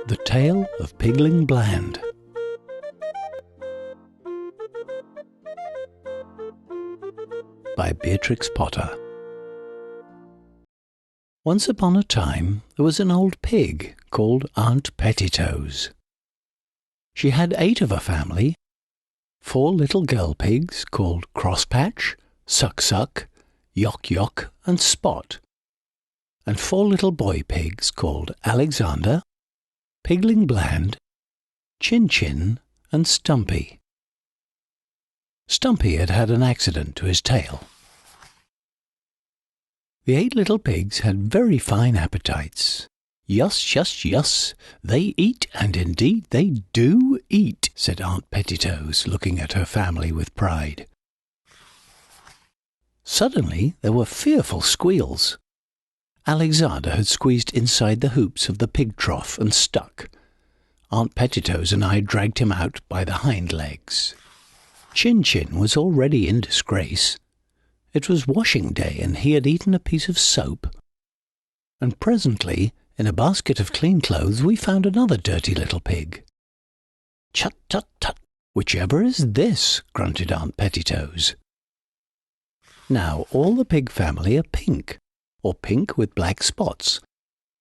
The Tale of Pigling Bland. By Beatrix Potter. Once upon a time there was an old pig called Aunt Petitoes. She had 8 of a family, 4 little girl pigs called Crosspatch, Suck-Suck, Yock-Yock and Spot, and 4 little boy pigs called Alexander, Pigling Bland, Chin-Chin and Stumpy. Stumpy had had an accident to his tail. The 8 little pigs had very fine appetites. "Yus, yus, yus, they eat, and indeed they do eat," said Aunt Petitoes, looking at her family with pride. Suddenly there were fearful squeals. Alexander had squeezed inside the hoops of the pig trough and stuck. Aunt Petitoes and I dragged him out by the hind legs. Chin-Chin was already in disgrace. It was washing day, and he had eaten a piece of soap. And presently, in a basket of clean clothes, we found another dirty little pig. "Chut, tut, tut! Whichever is this?" grunted Aunt Petitoes. Now all the pig family are pink, or pink with black spots,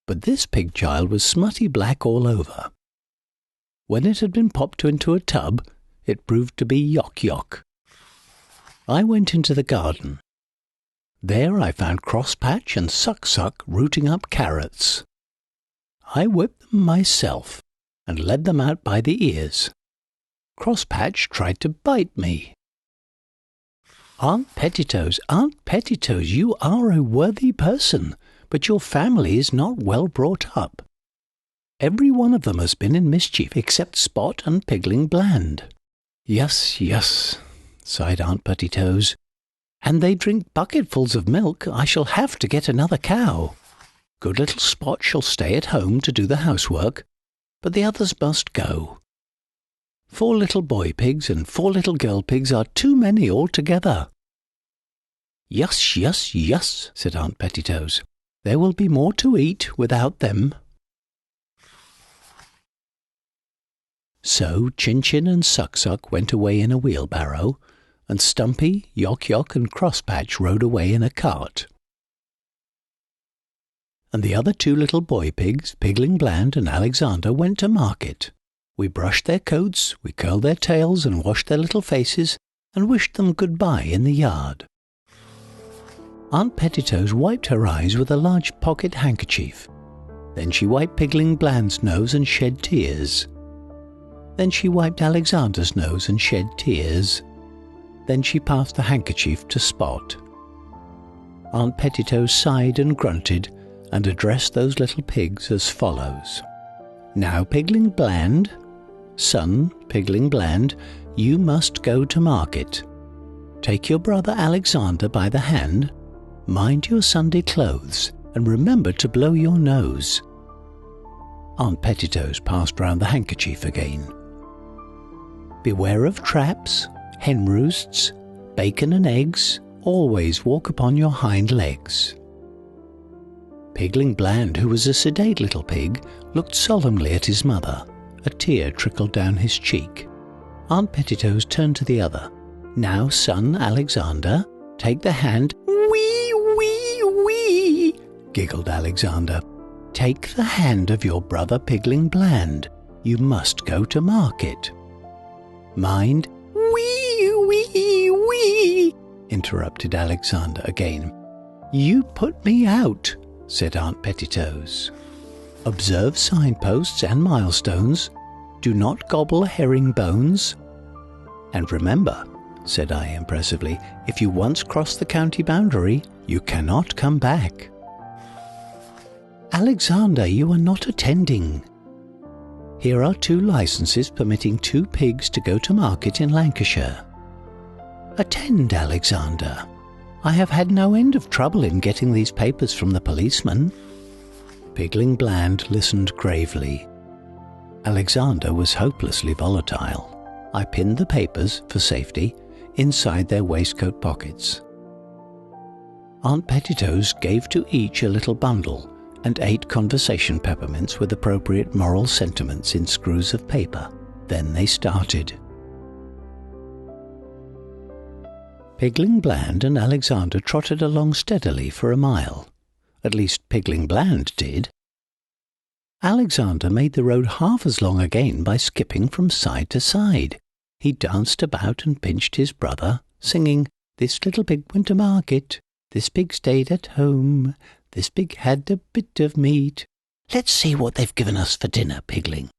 but this pig child was smutty black all over. When it had been popped into a tub, it proved to be Yock-Yock. I went into the garden. There I found Crosspatch and Suck-Suck rooting up carrots. I whipped them myself and led them out by the ears. Crosspatch tried to bite me. Aunt Petitoes, you are a worthy person, but your family is not well brought up. Every one of them has been in mischief except Spot and Pigling Bland." "Yes, yes," sighed Aunt Petitoes. "And they drink bucketfuls of milk. I shall have to get another cow. Good little Spot shall stay at home to do the housework, but the others must go. 4 little boy pigs and 4 little girl pigs are too many altogether." "Yes, yes, yes," said Aunt Petitoes. "There will be more to eat without them." So Chin-Chin and Suck-Suck went away in a wheelbarrow, and Stumpy, Yock-Yock and Crosspatch rode away in a cart. And the other 2 little boy pigs, Pigling Bland and Alexander, went to market. We brushed their coats, we curled their tails and washed their little faces, and wished them good-bye in the yard. Aunt Petitoes wiped her eyes with a large pocket handkerchief. Then she wiped Pigling Bland's nose and shed tears. Then she wiped Alexander's nose and shed tears. Then she passed the handkerchief to Spot. Aunt Petitoes sighed and grunted and addressed those little pigs as follows. "Now, Pigling Bland, son Pigling Bland, you must go to market. Take your brother Alexander by the hand, mind your Sunday clothes, and remember to blow your nose." Aunt Petitoes passed round the handkerchief again. "Beware of traps, hen roosts, bacon and eggs. Always walk upon your hind legs." Pigling Bland, who was a sedate little pig, looked solemnly at his mother. A tear trickled down his cheek. Aunt Petitoes turned to the other. "Now, son Alexander, take the hand." "Wee, wee, wee," giggled Alexander. "Take the hand of your brother Pigling Bland. You must go to market. Mind." "Wee, wee, wee," interrupted Alexander again. "You put me out," said Aunt Petitoes. "Observe signposts and milestones. Do not gobble herring bones. And remember," said I impressively, "if you once cross the county boundary, you cannot come back." "Alexander, you are not attending. Here are 2 licenses permitting 2 pigs to go to market in Lancashire. Attend, Alexander. I have had no end of trouble in getting these papers from the policeman." Pigling Bland listened gravely. Alexander was hopelessly volatile. I pinned the papers, for safety, inside their waistcoat pockets. Aunt Petitoes gave to each a little bundle, and 8 conversation peppermints with appropriate moral sentiments in screws of paper. Then they started. Pigling Bland and Alexander trotted along steadily for a mile. At least Pigling Bland did. Alexander made the road half as long again by skipping from side to side. He danced about and pinched his brother, singing, "This little pig went to market, this pig stayed at home, this pig had a bit of meat. Let's see what they've given us for dinner, Pigling."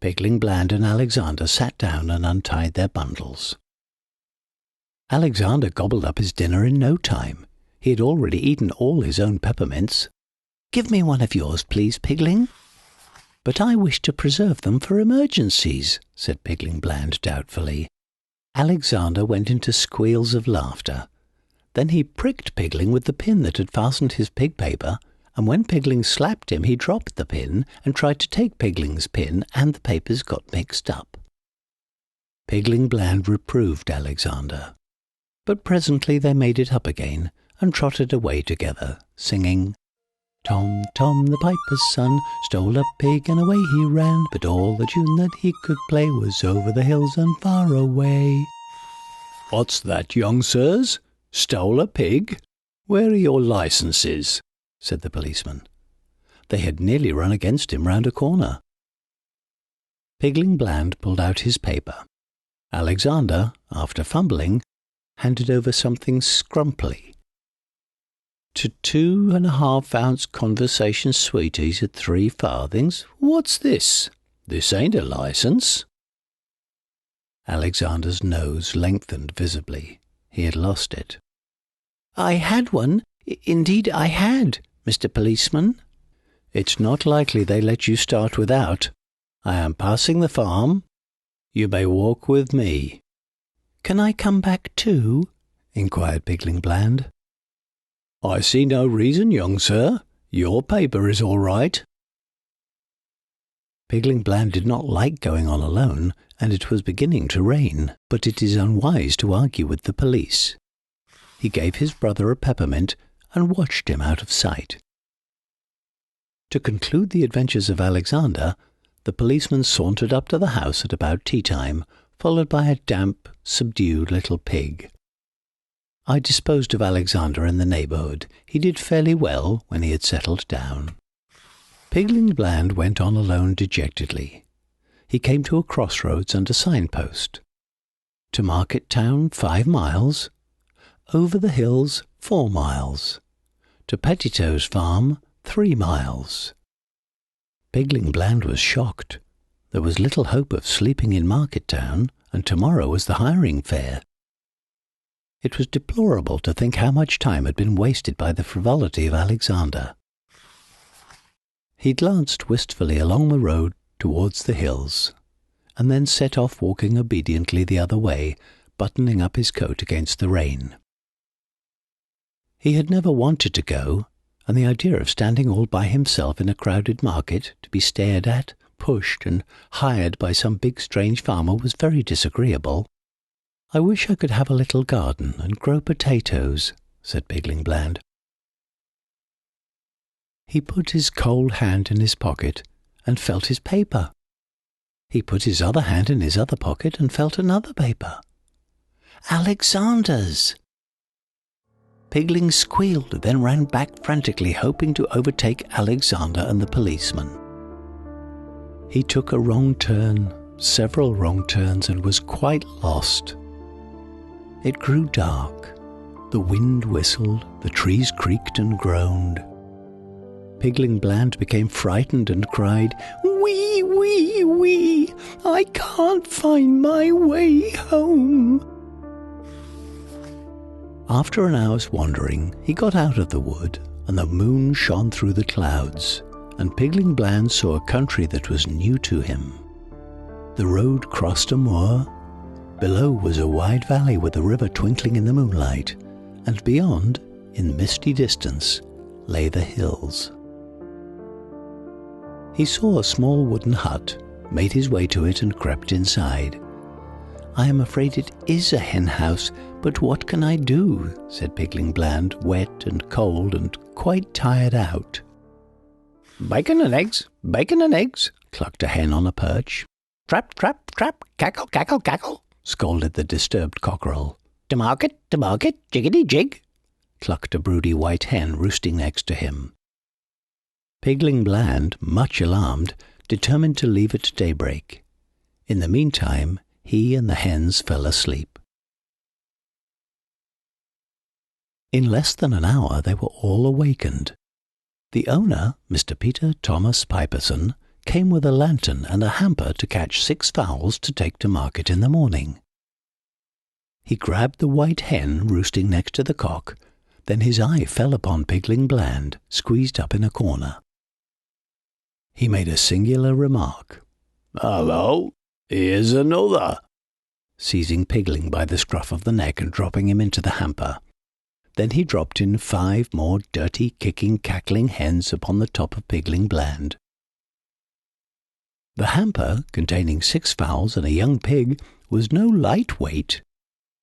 Pigling Bland and Alexander sat down and untied their bundles. Alexander gobbled up his dinner in no time. He had already eaten all his own peppermints. "Give me one of yours, please, Pigling." "But I wish to preserve them for emergencies," said Pigling Bland doubtfully. Alexander went into squeals of laughter. Then he pricked Pigling with the pin that had fastened his pig paper, and when Pigling slapped him he dropped the pin and tried to take Pigling's pin, and the papers got mixed up. Pigling Bland reproved Alexander. But presently they made it up again and trotted away together, singing, "Tom, Tom, the piper's son, stole a pig and away he ran, but all the tune that he could play was over the hills and far away." "What's that, young sirs? Stole a pig? Where are your licenses?" said the policeman. They had nearly run against him round a corner. Pigling Bland pulled out his paper. Alexander, after fumbling, handed over something scrumply. "To 2.5-ounce conversation sweeties at 3 farthings? What's this? This ain't a licence." Alexander's nose lengthened visibly. He had lost it. "I had one. Indeed I had, Mr. Policeman." "It's not likely they let you start without. I am passing the farm. You may walk with me." "Can I come back too?" inquired Pigling Bland. "I see no reason, young sir. Your paper is all right." Pigling Bland did not like going on alone, and it was beginning to rain, but it is unwise to argue with the police. He gave his brother a peppermint and watched him out of sight. To conclude the adventures of Alexander, the policeman sauntered up to the house at about tea-time, followed by a damp, subdued little pig. I disposed of Alexander in the neighbourhood. He did fairly well when he had settled down. Pigling Bland went on alone dejectedly. He came to a crossroads and a signpost. To Market Town 5 miles. Over the hills 4 miles. To Pettito's farm 3 miles. Pigling Bland was shocked. There was little hope of sleeping in Market Town, and tomorrow was the hiring fair. It was deplorable to think how much time had been wasted by the frivolity of Alexander. He glanced wistfully along the road towards the hills, and then set off walking obediently the other way, buttoning up his coat against the rain. He had never wanted to go, and the idea of standing all by himself in a crowded market, to be stared at, pushed, and hired by some big strange farmer was very disagreeable. "I wish I could have a little garden and grow potatoes," said Pigling Bland. He put his cold hand in his pocket and felt his paper. He put his other hand in his other pocket and felt another paper. Alexander's! Pigling squealed, then ran back frantically, hoping to overtake Alexander and the policeman. He took a wrong turn, several wrong turns, and was quite lost. It grew dark. The wind whistled, the trees creaked and groaned. Pigling Bland became frightened and cried, "Wee, wee, wee! I can't find my way home!" After an hour's wandering, he got out of the wood, and the moon shone through the clouds, and Pigling Bland saw a country that was new to him. The road crossed a moor. Below was a wide valley with the river twinkling in the moonlight, and beyond, in misty distance, lay the hills. He saw a small wooden hut, made his way to it and crept inside. "I am afraid it is a hen house, but what can I do?" said Pigling Bland, wet and cold and quite tired out. bacon and eggs, clucked a hen on a perch. Trap, trap, trap, cackle, cackle, cackle, scolded the disturbed cockerel. To market, jiggity jig, clucked a broody white hen roosting next to him. Pigling Bland, much alarmed, determined to leave at daybreak. In the meantime, he and the hens fell asleep. In less than an hour they were all awakened. The owner, Mr. Peter Thomas Piperson, came with a lantern and a hamper to catch 6 fowls to take to market in the morning. He grabbed the white hen roosting next to the cock, then his eye fell upon Pigling Bland, squeezed up in a corner. He made a singular remark. "Hello, here's another," seizing Pigling by the scruff of the neck and dropping him into the hamper. Then he dropped in 5 more dirty, kicking, cackling hens upon the top of Pigling Bland. The hamper, containing 6 fowls and a young pig, was no light weight.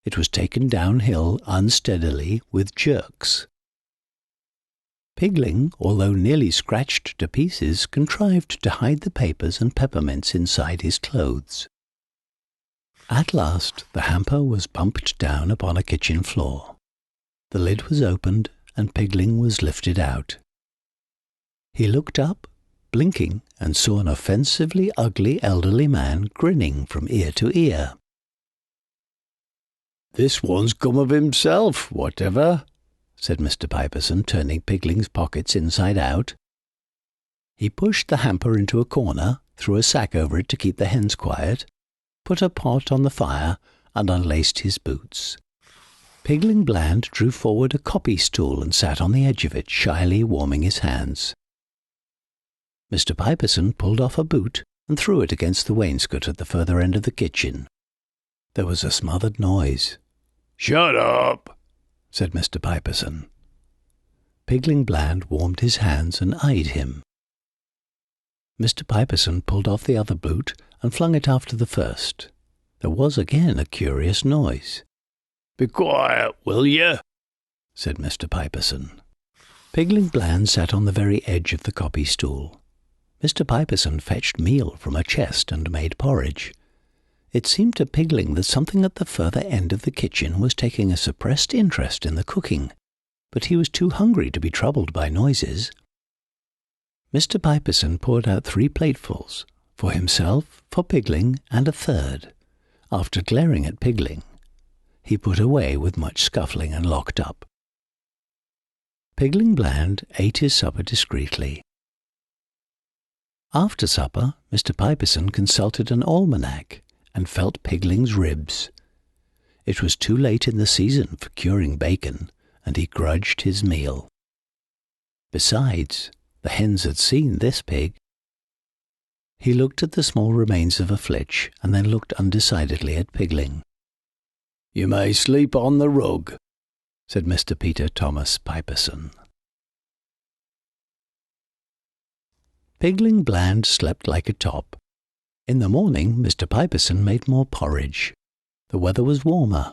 It was taken downhill unsteadily with jerks. Pigling, although nearly scratched to pieces, contrived to hide the papers and peppermints inside his clothes. At last the hamper was bumped down upon a kitchen floor. The lid was opened, and Pigling was lifted out. He looked up, blinking, and saw an offensively ugly elderly man grinning from ear to ear. "This one's come of himself, whatever," said Mr. Piperson, turning Pigling's pockets inside out. He pushed the hamper into a corner, threw a sack over it to keep the hens quiet, put a pot on the fire, and unlaced his boots. Pigling Bland drew forward a copy stool and sat on the edge of it, shyly warming his hands. Mr. Piperson pulled off a boot and threw it against the wainscot at the further end of the kitchen. There was a smothered noise. "Shut up," said Mr. Piperson. Pigling Bland warmed his hands and eyed him. Mr. Piperson pulled off the other boot and flung it after the first. There was again a curious noise. "Be quiet, will you?" said Mr. Piperson. Pigling Bland sat on the very edge of the copy stool. Mr. Piperson fetched meal from a chest and made porridge. It seemed to Pigling that something at the further end of the kitchen was taking a suppressed interest in the cooking, but he was too hungry to be troubled by noises. Mr. Piperson poured out 3 platefuls, for himself, for Pigling, and a third. After glaring at Pigling, he put away with much scuffling and locked up. Pigling Bland ate his supper discreetly. After supper, Mr. Piperson consulted an almanac and felt Pigling's ribs. It was too late in the season for curing bacon, and he grudged his meal. Besides, the hens had seen this pig. He looked at the small remains of a flitch, and then looked undecidedly at Pigling. "You may sleep on the rug," said Mr. Peter Thomas Piperson. Pigling Bland slept like a top. In the morning, Mr. Piperson made more porridge. The weather was warmer.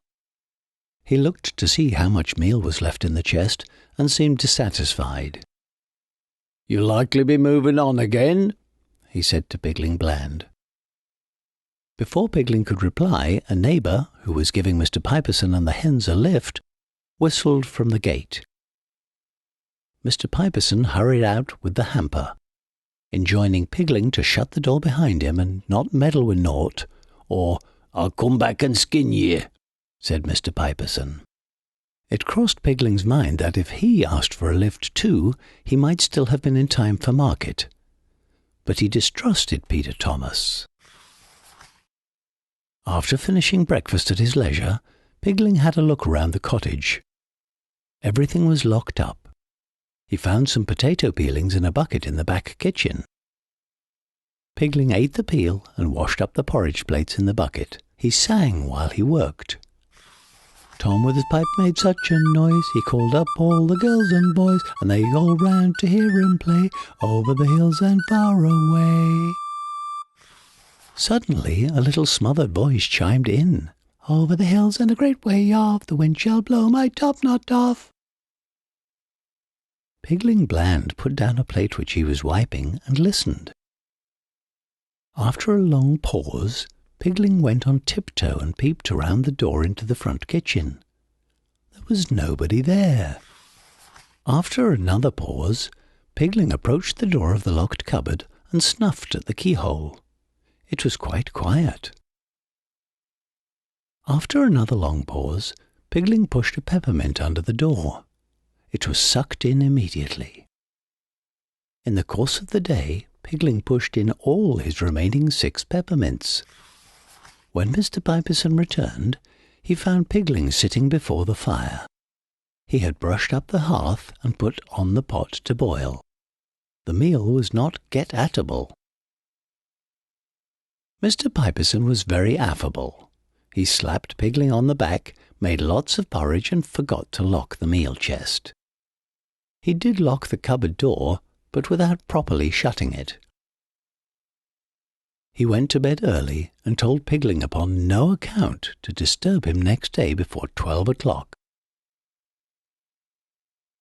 He looked to see how much meal was left in the chest, and seemed dissatisfied. "You'll likely be moving on again," he said to Pigling Bland. Before Pigling could reply, a neighbour, who was giving Mr. Piperson and the hens a lift, whistled from the gate. Mr. Piperson hurried out with the hamper, enjoining Pigling to shut the door behind him and not meddle with naught, or "I'll come back and skin ye," said Mr. Piperson. It crossed Pigling's mind that if he asked for a lift too, he might still have been in time for market. But he distrusted Peter Thomas. After finishing breakfast at his leisure, Pigling had a look round the cottage. Everything was locked up. He found some potato peelings in a bucket in the back kitchen. Pigling ate the peel and washed up the porridge plates in the bucket. He sang while he worked. Tom with his pipe made such a noise, he called up all the girls and boys, and they all ran to hear him play, over the hills and far away. Suddenly a little smothered voice chimed in. "Over the hills and a great way off, the wind shall blow my top knot off." Pigling Bland put down a plate which he was wiping and listened. After a long pause, Pigling went on tiptoe and peeped around the door into the front kitchen. There was nobody there. After another pause, Pigling approached the door of the locked cupboard and snuffed at the keyhole. It was quite quiet. After another long pause, Pigling pushed a peppermint under the door. It was sucked in immediately. In the course of the day, Pigling pushed in all his remaining 6 peppermints. When Mr. Piperson returned, he found Pigling sitting before the fire. He had brushed up the hearth and put on the pot to boil. The meal was not get-atable. Mr. Piperson was very affable. He slapped Pigling on the back, made lots of porridge, and forgot to lock the meal chest. He did lock the cupboard door, but without properly shutting it. He went to bed early and told Pigling upon no account to disturb him next day before 12 o'clock.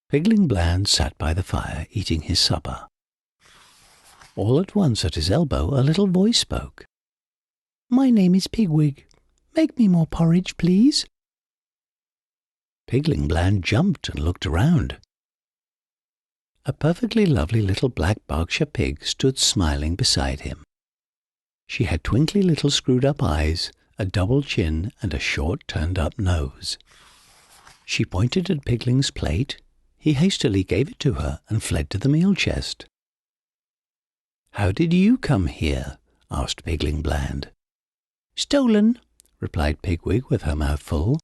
Pigling Bland sat by the fire eating his supper. All at once at his elbow a little voice spoke. "My name is Pigwig. Make me more porridge, please." Pigling Bland jumped and looked around. A perfectly lovely little black Berkshire pig stood smiling beside him. She had twinkly little screwed-up eyes, a double chin, and a short turned-up nose. She pointed at Pigling's plate. He hastily gave it to her and fled to the meal chest. "How did you come here?" asked Pigling Bland. "Stolen," replied Pigwig with her mouth full.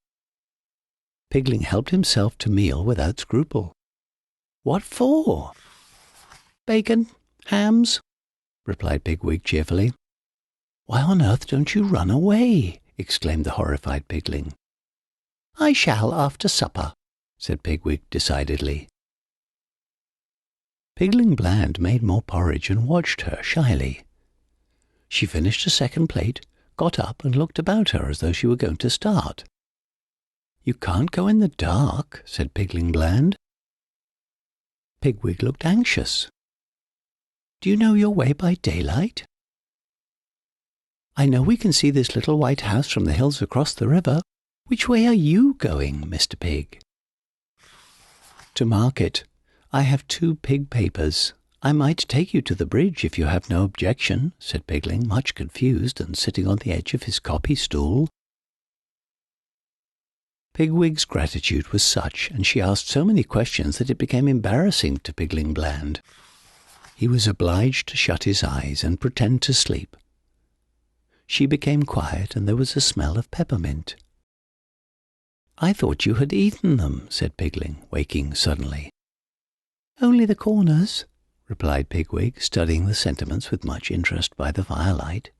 Pigling helped himself to meal without scruple. "What for?" "Bacon, hams," replied Pigwig cheerfully. "Why on earth don't you run away?" exclaimed the horrified Pigling. "I shall after supper," said Pigwig decidedly. Pigling Bland made more porridge and watched her shyly. She finished a second plate, got up and looked about her as though she were going to start. "You can't go in the dark," said Pigling Bland. Pigwig looked anxious. "Do you know your way by daylight?" "I know we can see this little white house from the hills across the river. Which way are you going, Mr. Pig?" "To market. I have 2 pig papers. I might take you to the bridge if you have no objection," said Pigling, much confused and sitting on the edge of his copy stool. Pigwig's gratitude was such, and she asked so many questions that it became embarrassing to Pigling Bland. He was obliged to shut his eyes and pretend to sleep. She became quiet, and there was a smell of peppermint. "I thought you had eaten them," said Pigling, waking suddenly. "Only the corners," replied Pigwig, studying the sentiments with much interest by the firelight.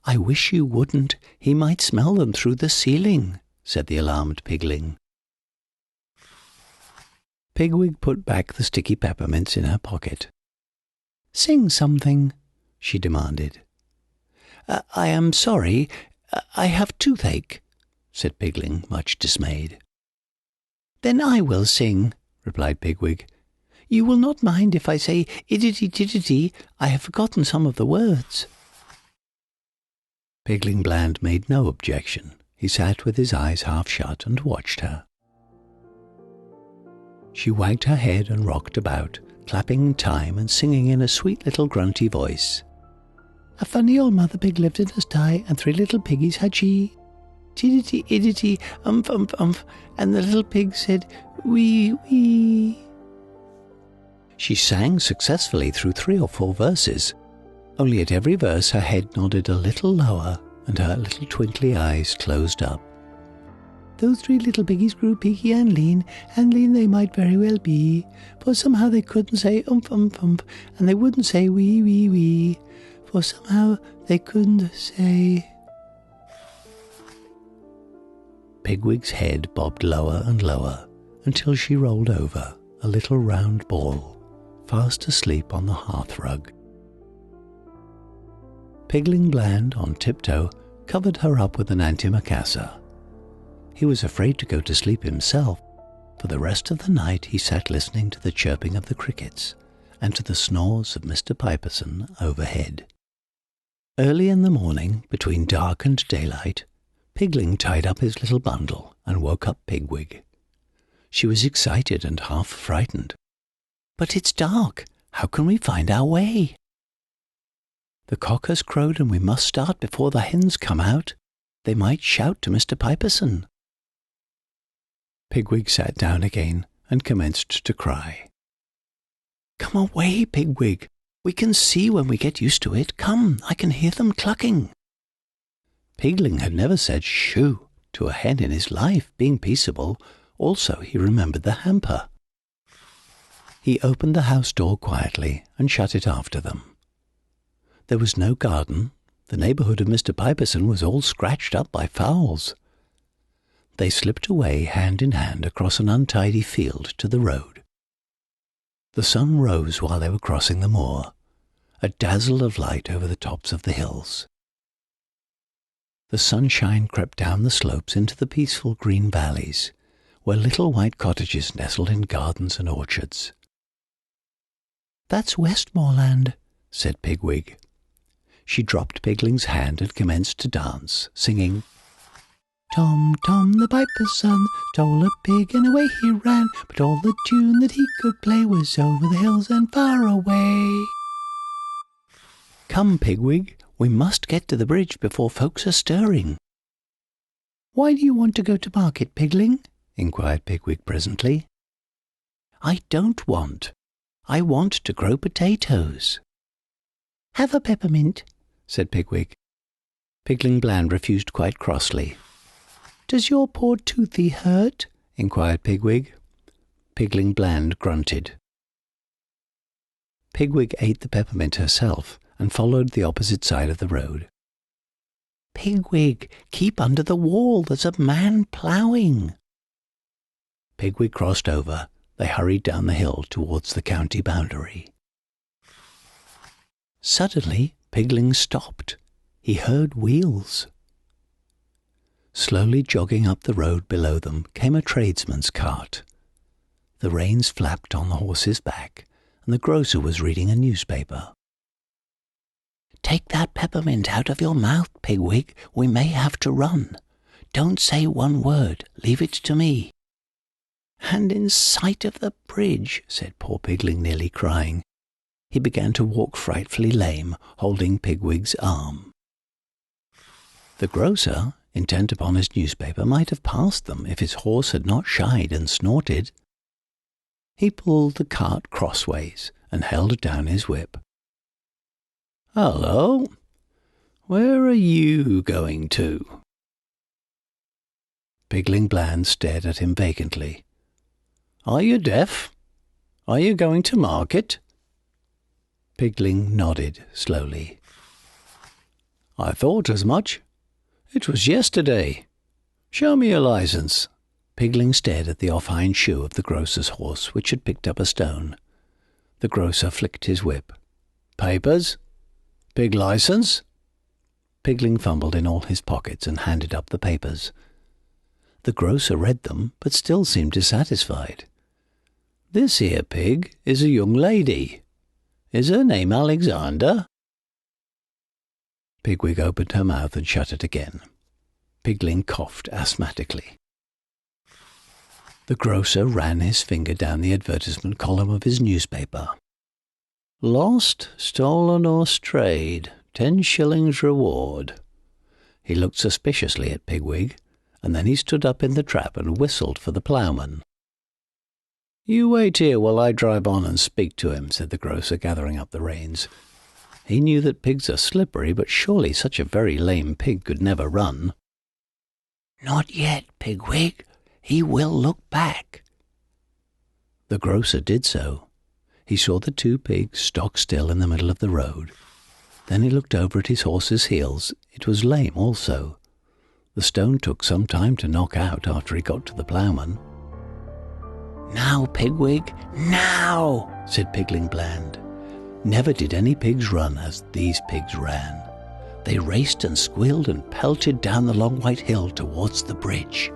"I wish you wouldn't. He might smell them through the ceiling," said the alarmed Pigling. Pigwig put back the sticky peppermints in her pocket. "Sing something," she demanded. I am sorry. I have toothache," said Pigling, much dismayed. "Then I will sing," replied Pigwig. "You will not mind if I say iddity-tiddity. I have forgotten some of the words." Pigling Bland made no objection. He sat with his eyes half shut and watched her. She wagged her head and rocked about, clapping time and singing in a sweet little grunty voice. "A funny old mother pig lived in a sty, and 3 little piggies had she. Tiddity iddity, umph, and the little pig said, wee, wee." She sang successfully through 3 or 4 verses, only at every verse her head nodded a little lower and her little twinkly eyes closed up. "Those 3 little piggies grew peaky and lean they might very well be, for somehow they couldn't say umph, and they wouldn't say wee, wee, wee, for somehow they couldn't say—" Pigwig's head bobbed lower and lower until she rolled over, a little round ball, fast asleep on the hearth-rug. Pigling Bland, on tiptoe, covered her up with an antimacassar. He was afraid to go to sleep himself, For the rest of the night he sat listening to the chirping of the crickets and to the snores of Mr. Piperson overhead. Early in the morning, between dark and daylight, Pigling tied up his little bundle and woke up Pigwig. She was excited and half frightened. "But it's dark. How can we find our way?" "The cock has crowed and we must start before the hens come out. They might shout to Mr. Piperson." Pigwig sat down again and commenced to cry. "Come away, Pigwig. We can see when we get used to it. Come, I can hear them clucking." Pigling had never said shoo to a hen in his life, being peaceable. Also, he remembered the hamper. He opened the house door quietly and shut it after them. There was no garden. The neighbourhood of Mr. Piperson was all scratched up by fowls. They slipped away hand in hand across an untidy field to the road. The sun rose while they were crossing the moor, a dazzle of light over the tops of the hills. The sunshine crept down the slopes into the peaceful green valleys, where little white cottages nestled in gardens and orchards. "That's Westmoreland," said Pigwig. She dropped Pigling's hand and commenced to dance, singing, "Tom, Tom, the piper's son, stole a pig and away he ran, but all the tune that he could play was over the hills and far away." "Come, Pigwig, we must get to the bridge before folks are stirring." "Why do you want to go to market, Pigling?" inquired Pigwig presently. "I don't want. I want to grow potatoes." "Have a peppermint," said Pigwig. Pigling Bland refused quite crossly. "Does your poor toothy hurt?" inquired Pigwig. Pigling Bland grunted. Pigwig ate the peppermint herself and followed the opposite side of the road. "Pigwig, keep under the wall. There's a man ploughing." Pigwig crossed over. They hurried down the hill towards the county boundary. Suddenly, Pigling stopped. He heard wheels. Slowly jogging up the road below them came a tradesman's cart. The reins flapped on the horse's back, and the grocer was reading a newspaper. "Take that peppermint out of your mouth, Pigwig. We may have to run. Don't say one word. Leave it to me." "And in sight of the bridge," said poor Pigling, nearly crying. He began to walk frightfully lame, holding Pigwig's arm. The grocer, intent upon his newspaper, might have passed them if his horse had not shied and snorted. He pulled the cart crossways and held down his whip. "Hullo! Where are you going to?" Pigling Bland stared at him vacantly. "Are you deaf? Are you going to market?" Pigling nodded slowly. "I thought as much. It was yesterday. Show me your license." Pigling stared at the off-hind shoe of the grocer's horse, which had picked up a stone. The grocer flicked his whip. "Papers? Pig license?" Pigling fumbled in all his pockets and handed up the papers. The grocer read them, but still seemed dissatisfied. "This here pig is a young lady. Is her name Alexander?" Pigwig opened her mouth and shut it again. Pigling coughed asthmatically. The grocer ran his finger down the advertisement column of his newspaper. "Lost, stolen or strayed, 10 shillings reward." He looked suspiciously at Pigwig, and then he stood up in the trap and whistled for the ploughman. "You wait here while I drive on and speak to him," said the grocer, gathering up the reins. He knew that pigs are slippery, but surely such a very lame pig could never run. "Not yet, Pigwig. He will look back." The grocer did so. He saw the 2 pigs stock still in the middle of the road. Then he looked over at his horse's heels. It was lame also. The stone took some time to knock out after he got to the ploughman. "Now, Pigwig, now!" said Pigling Bland. Never did any pigs run as these pigs ran. They raced and squealed and pelted down the long white hill towards the bridge.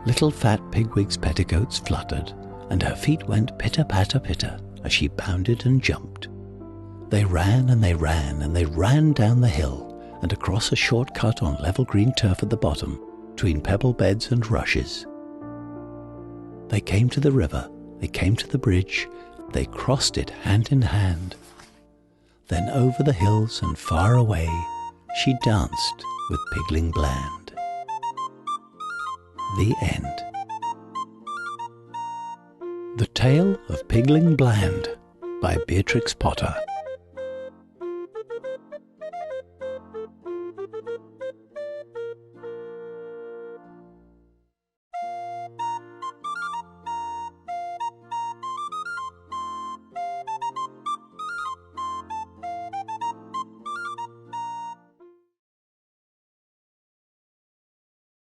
Little fat Pigwig's petticoats fluttered, and her feet went pitter-patter-pitter as she bounded and jumped. They ran and they ran and they ran down the hill and across a short cut on level green turf at the bottom, between pebble beds and rushes. They came to the river, they came to the bridge, they crossed it hand in hand. Then over the hills and far away she danced with Pigling Bland. The end. The Tale of Pigling Bland by Beatrix Potter.